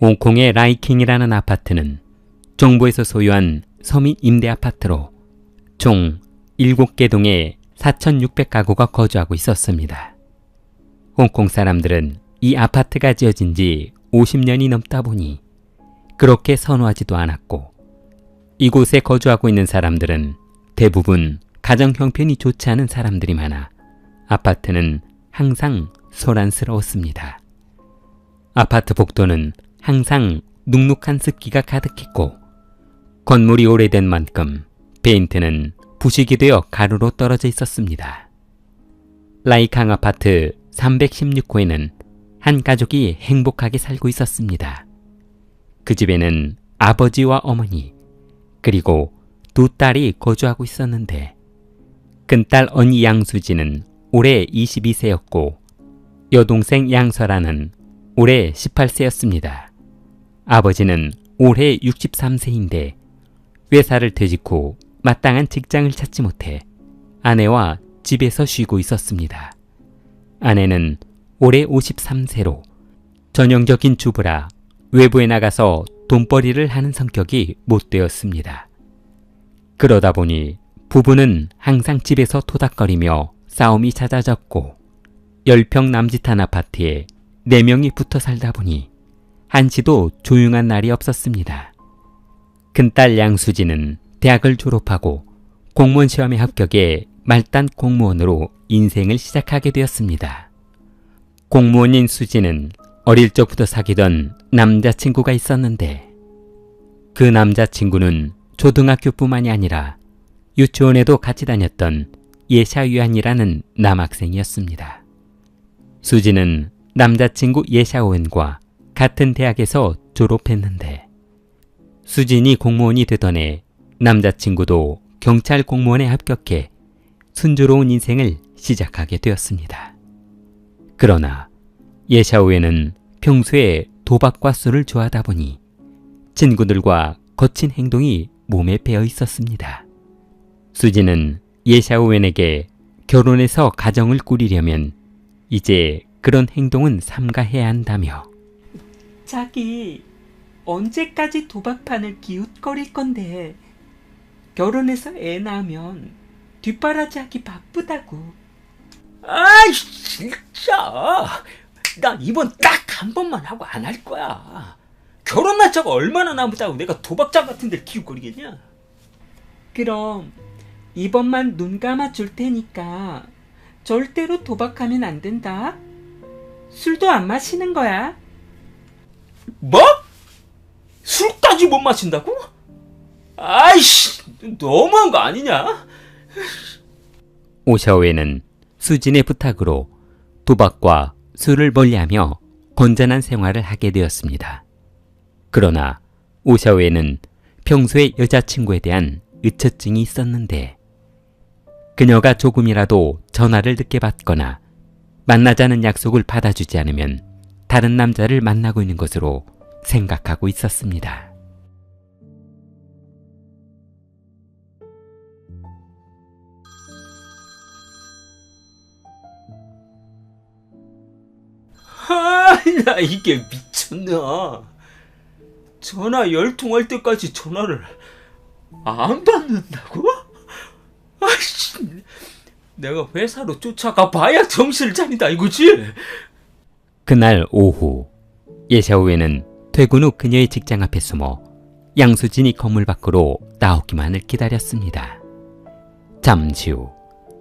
홍콩의 라이킹이라는 아파트는 정부에서 소유한 서민 임대 아파트로 총 7개 동에 4,600가구가 거주하고 있었습니다. 홍콩 사람들은 이 아파트가 지어진 지 50년이 넘다 보니 그렇게 선호하지도 않았고, 이곳에 거주하고 있는 사람들은 대부분 가정 형편이 좋지 않은 사람들이 많아 아파트는 항상 소란스러웠습니다. 아파트 복도는 항상 눅눅한 습기가 가득했고, 건물이 오래된 만큼 페인트는 부식이 되어 가루로 떨어져 있었습니다. 라이캉 아파트 316호에는 한 가족이 행복하게 살고 있었습니다. 그 집에는 아버지와 어머니, 그리고 2딸이 거주하고 있었는데, 큰딸 언니 양수지는 올해 22세였고 여동생 양설아는 올해 18세였습니다. 아버지는 올해 63세인데 회사를 퇴직 후 마땅한 직장을 찾지 못해 아내와 집에서 쉬고 있었습니다. 아내는 올해 53세로 전형적인 주부라 외부에 나가서 돈벌이를 하는 성격이 못 되었습니다. 그러다 보니 부부는 항상 집에서 토닥거리며 싸움이 잦아졌고, 10평 남짓한 아파트에 4명이 붙어 살다 보니 한시도 조용한 날이 없었습니다. 큰딸 양수지는 대학을 졸업하고 공무원 시험에 합격해 말단 공무원으로 인생을 시작하게 되었습니다. 공무원인 수지는 어릴 적부터 사귀던 남자친구가 있었는데, 그 남자친구는 초등학교뿐만이 아니라 유치원에도 같이 다녔던 예샤유안이라는 남학생이었습니다. 수지는 남자친구 예샤오엔과 같은 대학에서 졸업했는데, 수진이 공무원이 되던 해 남자친구도 경찰 공무원에 합격해 순조로운 인생을 시작하게 되었습니다. 그러나 예샤오엔은 평소에 도박과 술을 좋아하다 보니 친구들과 거친 행동이 몸에 배어 있었습니다. 수지는 예샤오엔에게 결혼해서 가정을 꾸리려면 이제 그런 행동은 삼가해야 한다며, 자기 언제까지 도박판을 기웃거릴 건데, 결혼해서 애 낳으면 뒷바라지하기 바쁘다고. 아이 진짜 나 이번 딱 한 번만 하고 안 할 거야. 결혼 날짜가 얼마나 남았다고 내가 도박장 같은 데를 기웃거리겠냐. 그럼 이번만 눈 감아 줄 테니까 절대로 도박하면 안 된다. 술도 안 마시는 거야. 뭐? 술까지 못 마신다고? 아이씨, 너무한 거 아니냐? 오샤오에는 수진의 부탁으로 도박과 술을 멀리하며 건전한 생활을 하게 되었습니다. 그러나 오샤오에는 평소에 여자친구에 대한 의처증이 있었는데, 그녀가 조금이라도 전화를 늦게 받거나 만나자는 약속을 받아주지 않으면 다른 남자를 만나고 있는 것으로 생각하고 있었습니다. 나 이게 미쳤나. 전화 10통 할 때까지 전화를 안 받는다고? 아이씨, 내가 회사로 쫓아가 봐야 정신을 차린다 이거지? 그날 오후, 예샤오에는 퇴근 후 그녀의 직장 앞에 숨어 양수진이 건물 밖으로 나오기만을 기다렸습니다. 잠시 후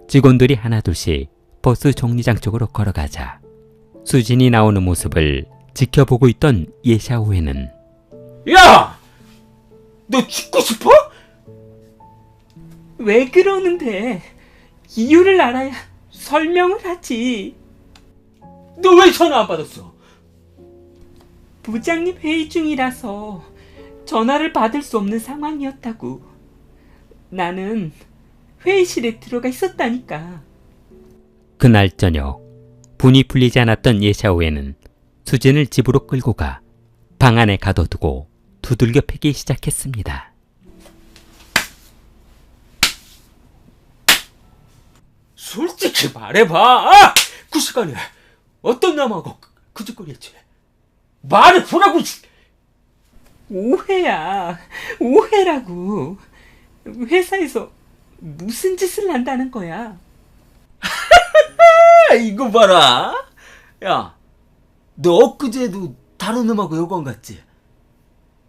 직원들이 하나둘씩 버스 정류장 쪽으로 걸어가자 수진이 나오는 모습을 지켜보고 있던 예샤오에는, 야! 너 죽고 싶어? 왜 그러는데? 이유를 알아야 설명을 하지. 너 왜 전화 안 받았어? 부장님 회의 중이라서 전화를 받을 수 없는 상황이었다고. 나는 회의실에 들어가 있었다니까. 그날 저녁 분이 풀리지 않았던 예샤오에는 수진을 집으로 끌고 가 방 안에 가둬두고 두들겨 패기 시작했습니다. 솔직히 말해봐. 그 시간에 어떤 남하고 그 짓거리 했지? 말해보라고. 오해야. 오해라고. 회사에서 무슨 짓을 한다는 거야? 이거 봐라. 야, 너 엊그제도 다른 놈하고 여관 갔지?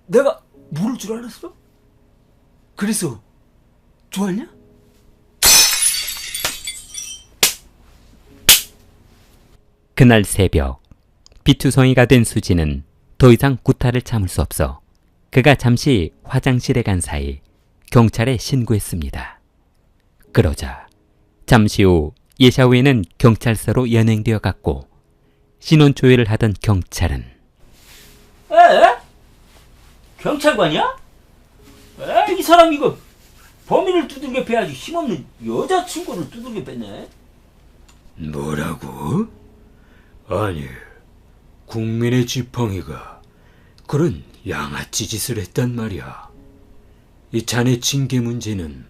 내가 모를 줄 알았어? 그래서 좋았냐? 그날 새벽 비투성이가 된 수지는 더 이상 구타를 참을 수 없어 그가 잠시 화장실에 간 사이 경찰에 신고했습니다. 그러자 잠시 후 예샤우에는 경찰서로 연행되어 갔고 신원 조회를 하던 경찰은 에? 경찰관이야? 에? 이 사람 이거 범인을 두들겨 패야지 힘없는 여자친구를 두들겨 뺐네. 뭐라고? 아니, 국민의 지팡이가 그런 양아치 짓을 했단 말이야. 이 자네 징계 문제는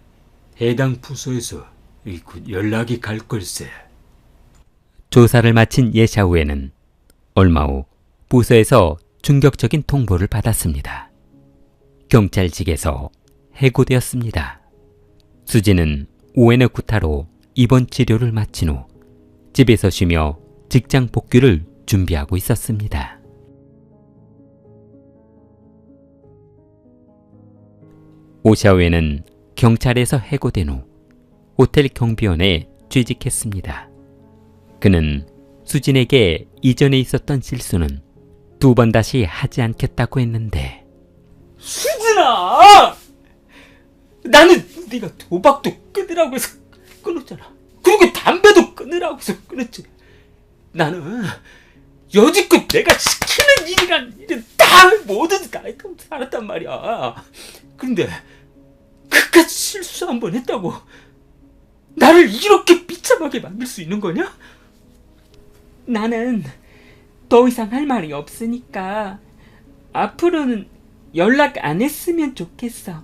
해당 부서에서 연락이 갈 걸세. 조사를 마친 예샤우에는 얼마 후 부서에서 충격적인 통보를 받았습니다. 경찰직에서 해고되었습니다. 수지는 오웬의 구타로 입원 치료를 마친 후 집에서 쉬며 직장 복귀를 준비하고 있었습니다. 오샤우에는 경찰에서 해고된 후 호텔 경비원에 취직했습니다. 그는 수진에게 이전에 있었던 실수는 2번 다시 하지 않겠다고 했는데 수진아! 나는 네가 도박도 끊으라고 해서 끊었잖아. 그리고 담배도 끊으라고 해서 끊었지. 나는 여지껏 내가 시키는 일이란 일은 다 뭐든지 다 했다고 살았단 말이야. 그런데 그깟 실수 한 번 했다고 나를 이렇게 비참하게 만들 수 있는 거냐? 나는 더 이상 할 말이 없으니까 앞으로는 연락 안 했으면 좋겠어.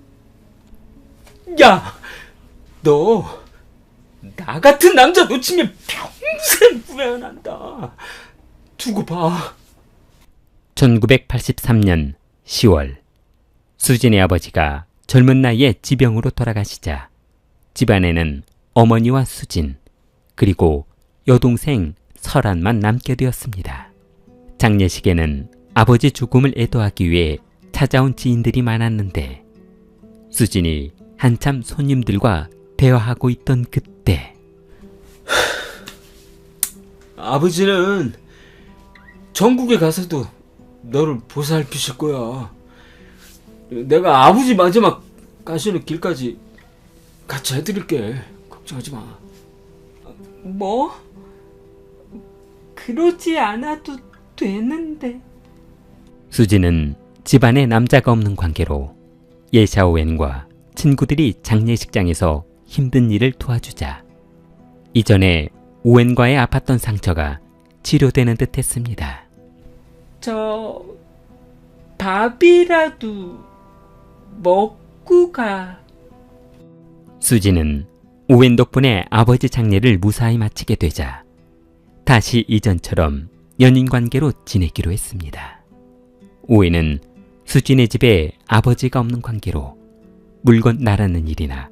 야, 너 나 같은 남자 놓치면 평생 후회한다. 두고 봐. 1983년 10월 수진의 아버지가 젊은 나이에 지병으로 돌아가시자 집안에는 어머니와 수진 그리고 여동생 설한만 남게 되었습니다. 장례식에는 아버지 죽음을 애도하기 위해 찾아온 지인들이 많았는데 수진이 한참 손님들과 대화하고 있던 그때 아버지는 전국에 가서도 너를 보살피실 거야. 내가 아버지 마지막 가시는 길까지 같이 해드릴게. 걱정하지 마. 뭐? 그러지 않아도 되는데. 수진은 집안에 남자가 없는 관계로 예샤오웬과 친구들이 장례식장에서 힘든 일을 도와주자 이전에 오웬과의 아팠던 상처가 치료되는 듯 했습니다. 저 밥이라도 먹고 가. 수지는 오웬 덕분에 아버지 장례를 무사히 마치게 되자 다시 이전처럼 연인 관계로 지내기로 했습니다. 오웬은 수진의 집에 아버지가 없는 관계로 물건 나르는 일이나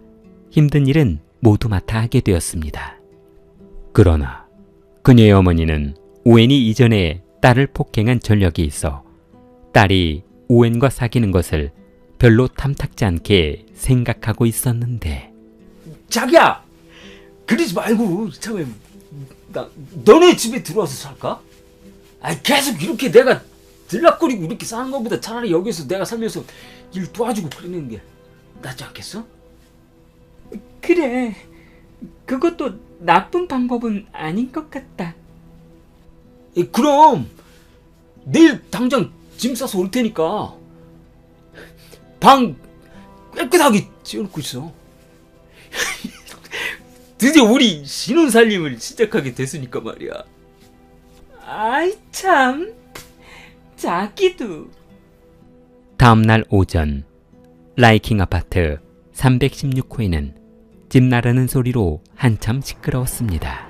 힘든 일은 모두 맡아 하게 되었습니다. 그러나 그녀의 어머니는 오웬이 이전에 딸을 폭행한 전력이 있어 딸이 오웬과 사귀는 것을 별로 탐탁지 않게 생각하고 있었는데 자기야, 그러지 말고 이참에 나 너네 집에 들어와서 살까? 계속 이렇게 내가 들락거리고 이렇게 사는 것보다 차라리 여기서 내가 살면서 일 도와주고 그러는 게 낫지 않겠어? 그래. 그것도 나쁜 방법은 아닌 것 같다. 그럼 내일 당장 짐 싸서 올 테니까 방 깨끗하게 지어놓고 있어. 드디어 우리 신혼살림을 시작하게 됐으니까 말이야. 아이 참. 자기도. 다음날 오전 라이킹 아파트 316호에는 집 나르는 소리로 한참 시끄러웠습니다.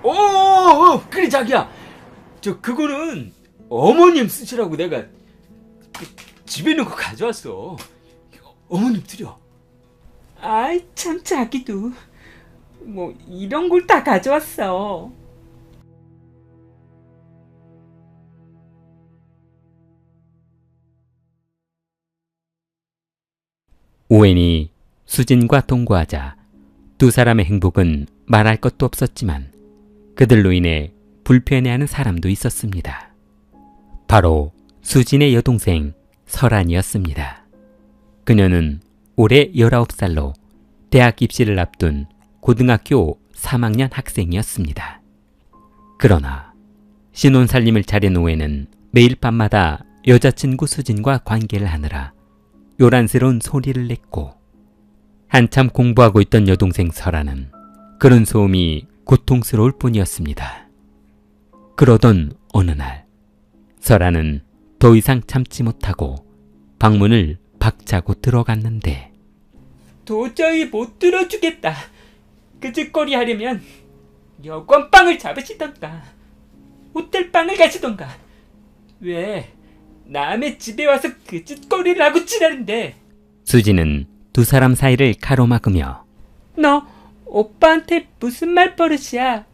오! 그래 자기야. 그거는 어머님 쓰시라고 내가 집에 있는 거 가져왔어. 어머님 드려. 아이 참 자기도 뭐 이런 걸 다 가져왔어. 오웬이 수진과 동거하자 두 사람의 행복은 말할 것도 없었지만 그들로 인해 불편해하는 사람도 있었습니다. 바로 수진의 여동생 설안이었습니다. 그녀는 올해 19살로 대학 입시를 앞둔 고등학교 3학년 학생이었습니다. 그러나 신혼살림을 차린 오웬은 매일 밤마다 여자친구 수진과 관계를 하느라 요란스러운 소리를 냈고 한참 공부하고 있던 여동생 설아는 그런 소음이 고통스러울 뿐이었습니다. 그러던 어느 날 설아는 더 이상 참지 못하고 방문을 박차고 들어갔는데 도저히 못 들어주겠다. 그 짓거리 하려면 여권방을 잡으시던가 호텔방을 가시던가 왜 남의 집에 와서 그 짓거리를 하고 지라는데. 수진은 두 사람 사이를 가로막으며 너 오빠한테 무슨 말버릇이야?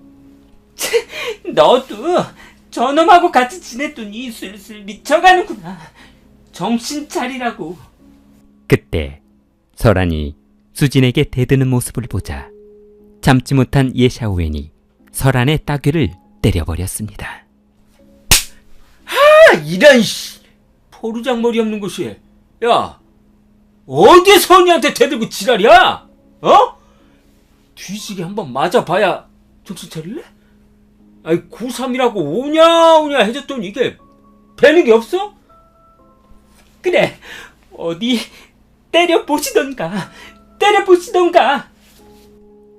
너도 저놈하고 같이 지냈더니 슬슬 미쳐가는구나. 정신 차리라고. 그때 설안이 수진에게 대드는 모습을 보자 참지 못한 예샤오웬이 설안의 따귀를 때려버렸습니다. 이런 포르장머리 없는 것이. 야, 어디 선이한테 대들고 지랄이야? 어? 뒤지게 한번 맞아봐야 정신 차릴래? 아이, 고3이라고 오냐오냐 해줬더니 이게 배는 게 없어? 그래, 어디 때려보시던가. 때려보시던가.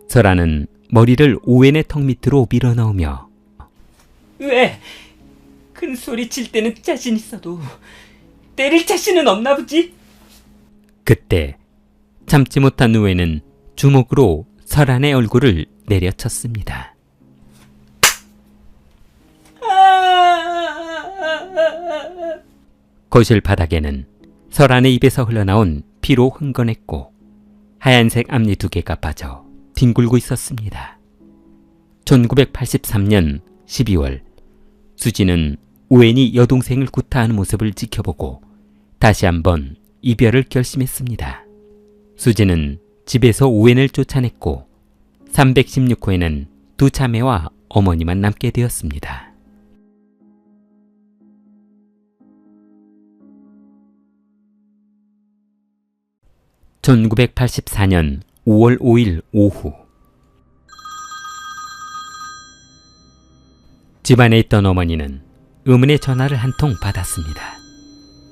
설안은 머리를 오웬의 턱 밑으로 밀어넣으며 왜? 큰 소리 칠 때는 자신 있어도 때릴 자신은 없나 보지? 그때 참지 못한 오웬은 주먹으로 설안의 얼굴을 내려쳤습니다. 거실 바닥에는 설안의 입에서 흘러나온 피로 흥건했고 하얀색 앞니 2개가 빠져 뒹굴고 있었습니다. 1983년 12월 수진은 오웬이 여동생을 구타하는 모습을 지켜보고 다시 한번 이별을 결심했습니다. 수진은 집에서 오웬을 쫓아냈고 316호에는 두 자매와 어머니만 남게 되었습니다. (1984년 5월 5일) 오후 집안에 있던 어머니는 의문의 전화를 한 통 받았습니다.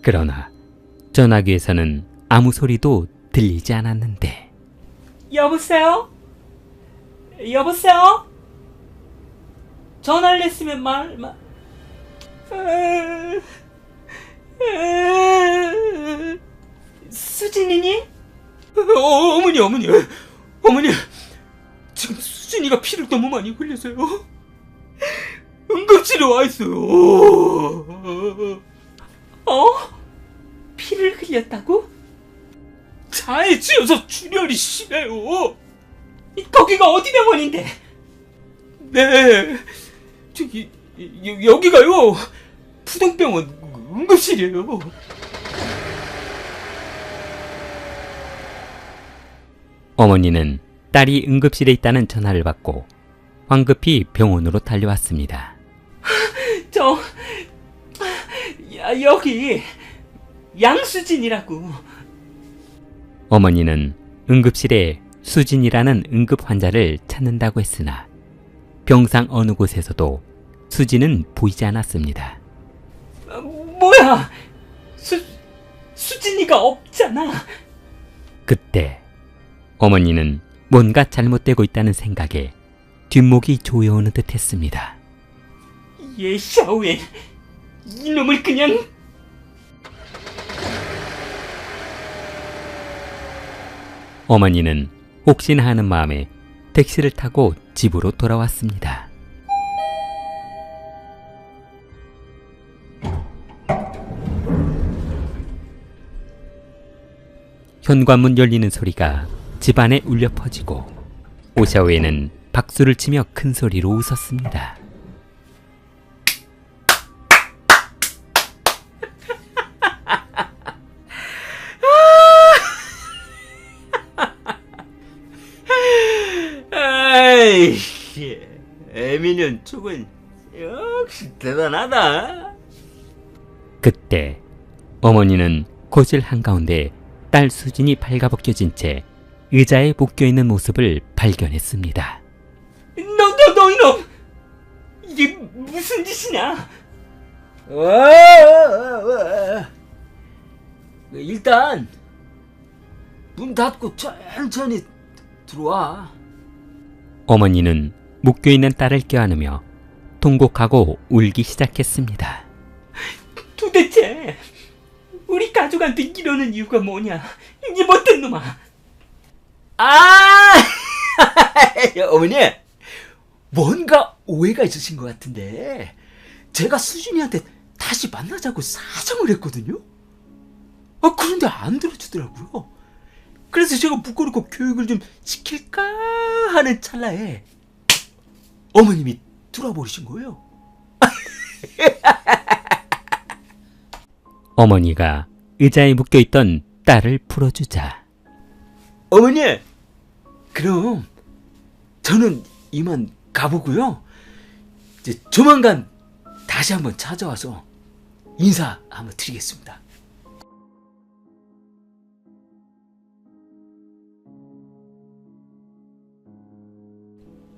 그러나 전화기에서는 아무 소리도 들리지 않았는데 여보세요? 여보세요? 전화를 했으면 수진이니? 어머니, 지금 수진이가 피를 너무 많이 흘려서요. 응급실에 와 있어요. 피를 흘렸다고? 차에 치여서 출혈이 심해요. 거기가 어디 병원인데? 네, 저기 여기가요. 푸동병원 응급실이에요. 어머니는 딸이 응급실에 있다는 전화를 받고 황급히 병원으로 달려왔습니다. 여기 양수진이라고. 어머니는 응급실에 수진이라는 응급 환자를 찾는다고 했으나 병상 어느 곳에서도 수진은 보이지 않았습니다. 뭐야? 수진이가 없잖아. 그때 어머니는 뭔가 잘못되고 있다는 생각에 뒷목이 조여오는 듯 했습니다. 예샤오엔, 이놈을 그냥... 어머니는 혹시나 하는 마음에 택시를 타고 집으로 돌아왔습니다. 현관문 열리는 소리가 집안에 울려 퍼지고 오샤오에는 박수를 치며 큰 소리로 웃었습니다. 아이, 에미년 쪽은 역시 대단하다. 그때 어머니는 거실 한가운데 딸 수진이 발가벗겨진 채 의자에 묶여있는 모습을 발견했습니다. 너 이놈! 이게 무슨 짓이냐? 일단 문 닫고 천천히 들어와. 어머니는 묶여있는 딸을 껴안으며 통곡하고 울기 시작했습니다. 도대체 우리 가족한테 이러는 이유가 뭐냐? 이 못된 놈아! 아! 어머니, 뭔가 오해가 있으신 것 같은데 제가 수진이한테 다시 만나자고 사정을 했거든요. 그런데 안 들어주더라고요. 그래서 제가 묶어놓고 교육을 좀 시킬까 하는 찰나에 어머님이 들어버리신 거예요. 어머니가 의자에 묶여있던 딸을 풀어주자 어머니, 그럼 저는 이만 가보고요. 이제 조만간 다시 한번 찾아와서 인사 한번 드리겠습니다.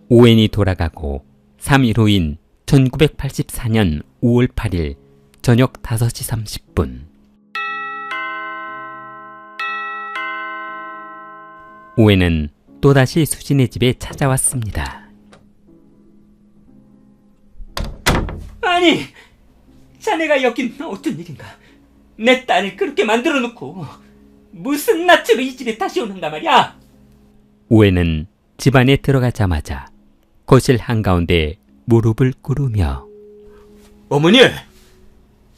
오웬이 돌아가고 3일 후인 1984년 5월 8일 저녁 5시 30분 오웬은 또다시 수진의 집에 찾아왔습니다. 아니, 자네가 여긴 어떤 일인가? 내 딸을 그렇게 만들어 놓고 무슨 낯으로 이 집에 다시 오는가 말이야? 오웬은 집 안에 들어가자마자 거실 한가운데 무릎을 꿇으며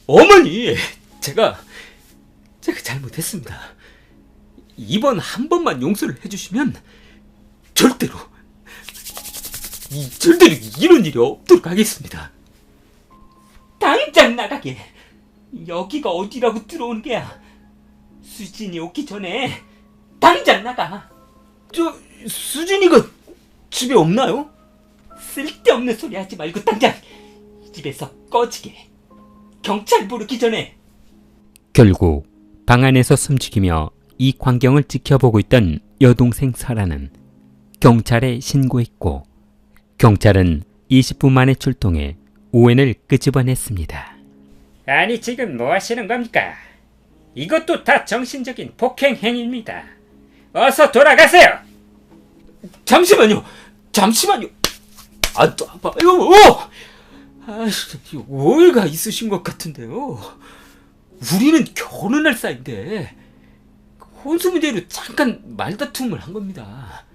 어머니, 제가 잘못했습니다. 이번 한 번만 용서를 해주시면 절대로 이런 일이 없도록 하겠습니다. 당장 나가게. 여기가 어디라고 들어오는 게야? 수진이 오기 전에 당장 나가. 수진이가 집에 없나요? 쓸데없는 소리 하지 말고 당장 이 집에서 꺼지게. 경찰 부르기 전에. 결국 방 안에서 숨죽이며 이 광경을 지켜보고 있던 여동생 설아는 경찰에 신고했고 경찰은 20분 만에 출동해 오웬을 끄집어냈습니다. 아니, 지금 뭐 하시는 겁니까? 이것도 다 정신적인 폭행 행위입니다. 어서 돌아가세요. 잠시만요. 또 봐요. 오해가 있으신 것 같은데요. 우리는 결혼할 사이인데 혼수 문제로 잠깐 말다툼을 한 겁니다.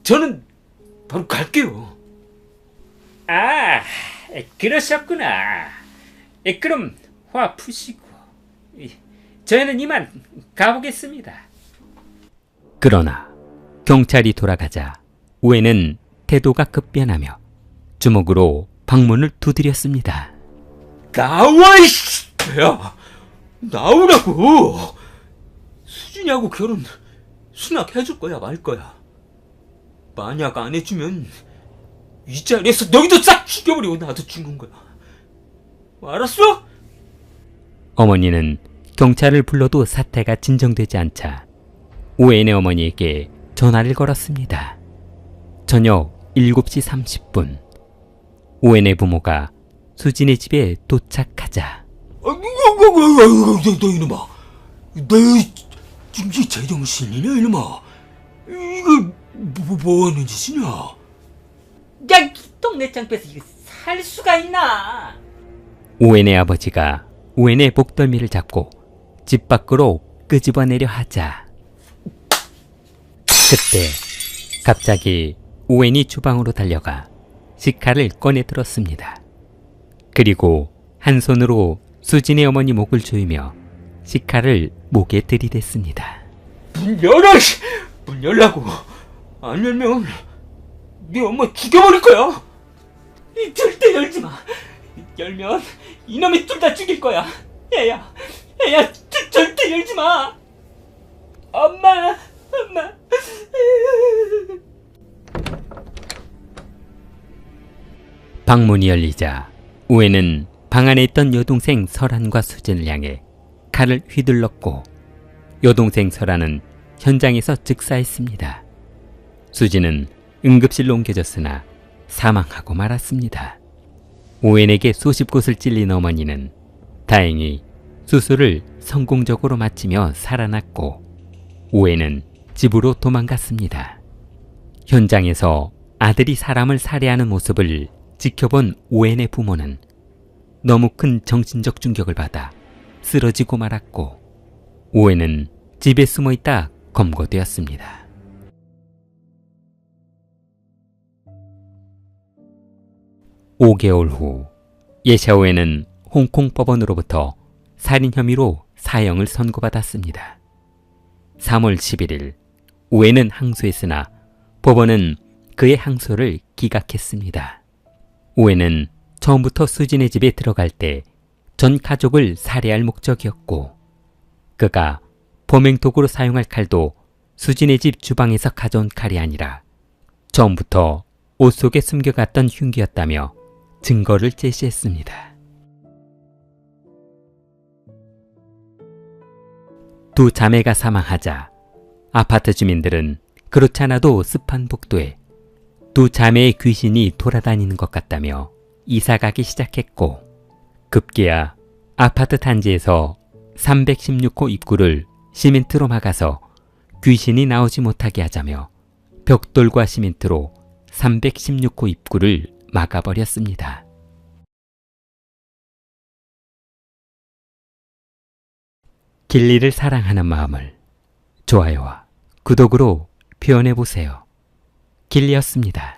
저는 바로 갈게요. 아, 그러셨구나. 그럼 화 푸시고 저희는 이만 가보겠습니다. 그러나 경찰이 돌아가자 오웬은 태도가 급변하며 주먹으로 방문을 두드렸습니다. 나와, 이씨! 야, 나오라고! 수진이하고 결혼 수락해줄 거야, 말 거야? 만약 안 해주면 이 자리에서 너희도 싹 죽여버리고 나도 죽는 거야. 알았어? 어머니는 경찰을 불러도 사태가 진정되지 않자 오웬의 어머니에게 전화를 걸었습니다. 저녁 7시 30분 오웬의 부모가 수진의 집에 도착하자 너 이놈아, 내 제정신이냐 이놈아? 이거 뭐 하는 짓이냐? 야, 이 동네 창피해서 이거 살 수가 있나? 오웬의 아버지가 오웬의 목덜미를 잡고 집 밖으로 끄집어내려 하자 그때 갑자기 오웬이 주방으로 달려가 식칼을 꺼내 들었습니다. 그리고 한 손으로 수진의 어머니 목을 조이며 식칼을 목에 들이댔습니다. 문 열어! 문 열라고! 안 열면 네 엄마 죽여버릴 거야! 절대 열지 마. 열면 이놈이 둘 다 죽일 거야. 애야, 절대 열지 마. 엄마. 방문이 열리자 우에는 방 안에 있던 여동생 설한과 수진을 향해 칼을 휘둘렀고 여동생 설한은 현장에서 즉사했습니다. 수진은 응급실로 옮겨졌으나 사망하고 말았습니다. 오웬에게 수십 곳을 찔린 어머니는 다행히 수술을 성공적으로 마치며 살아났고 오웬은 집으로 도망갔습니다. 현장에서 아들이 사람을 살해하는 모습을 지켜본 오웬의 부모는 너무 큰 정신적 충격을 받아 쓰러지고 말았고 오웬은 집에 숨어있다 검거되었습니다. 5개월 후 예샤오에는 홍콩 법원으로부터 살인 혐의로 사형을 선고받았습니다. 3월 11일 오웬은 항소했으나 법원은 그의 항소를 기각했습니다. 오웬은 처음부터 수진의 집에 들어갈 때 전 가족을 살해할 목적이었고 그가 범행 도구로 사용할 칼도 수진의 집 주방에서 가져온 칼이 아니라 처음부터 옷 속에 숨겨갔던 흉기였다며 증거를 제시했습니다. 두 자매가 사망하자 아파트 주민들은 그렇지 않아도 습한 복도에 두 자매의 귀신이 돌아다니는 것 같다며 이사가기 시작했고 급기야 아파트 단지에서 316호 입구를 시멘트로 막아서 귀신이 나오지 못하게 하자며 벽돌과 시멘트로 316호 입구를 막아버렸습니다. 길리를 사랑하는 마음을 좋아요와 구독으로 표현해보세요. 길리였습니다.